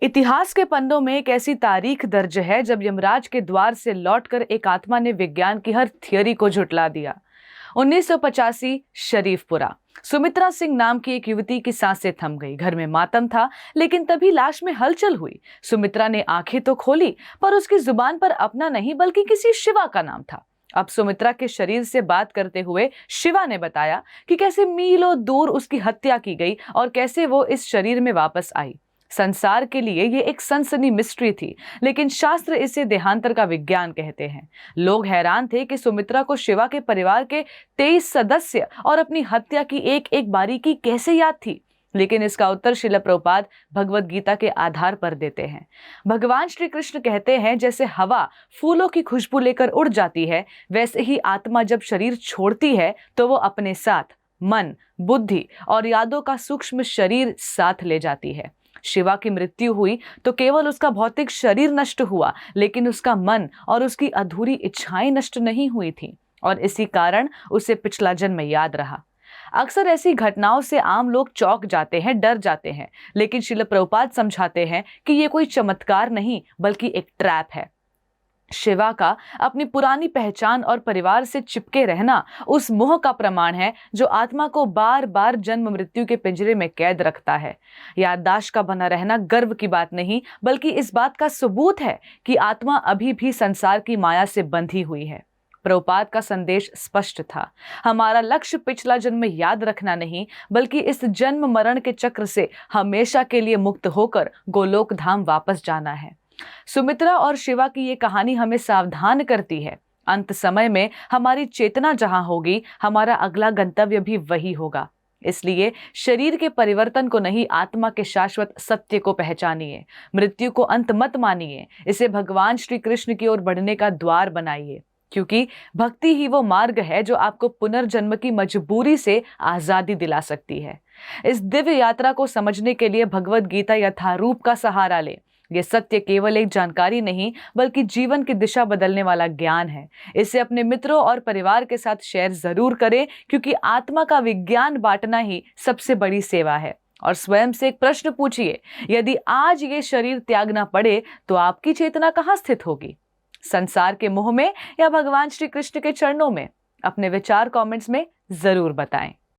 इतिहास के पन्नों में एक ऐसी तारीख दर्ज है जब यमराज के द्वार से लौटकर एक आत्मा ने विज्ञान की हर थियरी को झुठला दिया। 1985 शरीफपुरा। सुमित्रा सिंह नाम की एक युवती की सांसें थम गई। घर में मातम था, लेकिन तभी लाश में हलचल हुई। सुमित्रा ने आंखें तो खोली, पर उसकी जुबान पर अपना नहीं बल्कि किसी शिवा का नाम था। अब सुमित्रा के शरीर से बात करते हुए शिवा ने बताया कि कैसे मीलों दूर उसकी हत्या की गई और कैसे वो इस शरीर में वापस आई। संसार के लिए ये एक सनसनी मिस्ट्री थी, लेकिन शास्त्र इसे देहांतर का विज्ञान कहते हैं। लोग हैरान थे कि सुमित्रा को शिवा के परिवार के 23 सदस्य और अपनी हत्या की एक एक बारीकी कैसे याद थी, लेकिन इसका उत्तर श्रील प्रभुपाद भगवत गीता के आधार पर देते हैं। भगवान श्री कृष्ण कहते हैं, जैसे हवा फूलों की खुशबू लेकर उड़ जाती है, वैसे ही आत्मा जब शरीर छोड़ती है तो वो अपने साथ मन, बुद्धि और यादों का सूक्ष्म शरीर साथ ले जाती है। शिवा की मृत्यु हुई तो केवल उसका भौतिक शरीर नष्ट हुआ, लेकिन उसका मन और उसकी अधूरी इच्छाएं नष्ट नहीं हुई थी, और इसी कारण उसे पिछला जन्म याद रहा। अक्सर ऐसी घटनाओं से आम लोग चौंक जाते हैं, डर जाते हैं, लेकिन श्रील प्रभुपाद समझाते हैं कि ये कोई चमत्कार नहीं बल्कि एक ट्रैप है। शिवा का अपनी पुरानी पहचान और परिवार से चिपके रहना उस मोह का प्रमाण है जो आत्मा को बार बार जन्म मृत्यु के पिंजरे में कैद रखता है। याददाश्त का बना रहना गर्व की बात नहीं, बल्कि इस बात का सबूत है कि आत्मा अभी भी संसार की माया से बंधी हुई है। प्रभुपाद का संदेश स्पष्ट था। हमारा लक्ष्य पिछला जन्म याद रखना नहीं, बल्कि इस जन्म मरण के चक्र से हमेशा के लिए मुक्त होकर गोलोक धाम वापस जाना है। सुमित्रा और शिवा की ये कहानी हमें सावधान करती है। अंत समय में हमारी चेतना जहां होगी, हमारा अगला गंतव्य भी वही होगा। इसलिए शरीर के परिवर्तन को नहीं, आत्मा के शाश्वत सत्य को पहचानिए। मृत्यु को अंत मत मानिए, इसे भगवान श्री कृष्ण की ओर बढ़ने का द्वार बनाइए, क्योंकि भक्ति ही वो मार्ग है जो आपको पुनर्जन्म की मजबूरी से आजादी दिला सकती है। इस दिव्य यात्रा को समझने के लिए भगवत गीता यथारूप का सहारा ले। ये सत्य केवल एक जानकारी नहीं, बल्कि जीवन की दिशा बदलने वाला ज्ञान है। इसे अपने मित्रों और परिवार के साथ शेयर जरूर करें, क्योंकि आत्मा का विज्ञान बांटना ही सबसे बड़ी सेवा है। और स्वयं से एक प्रश्न पूछिए, यदि आज ये शरीर त्यागना पड़े तो आपकी चेतना कहाँ स्थित होगी? संसार के मोह में या भगवान श्री कृष्ण के चरणों में? अपने विचार कमेंट्स में जरूर बताएं।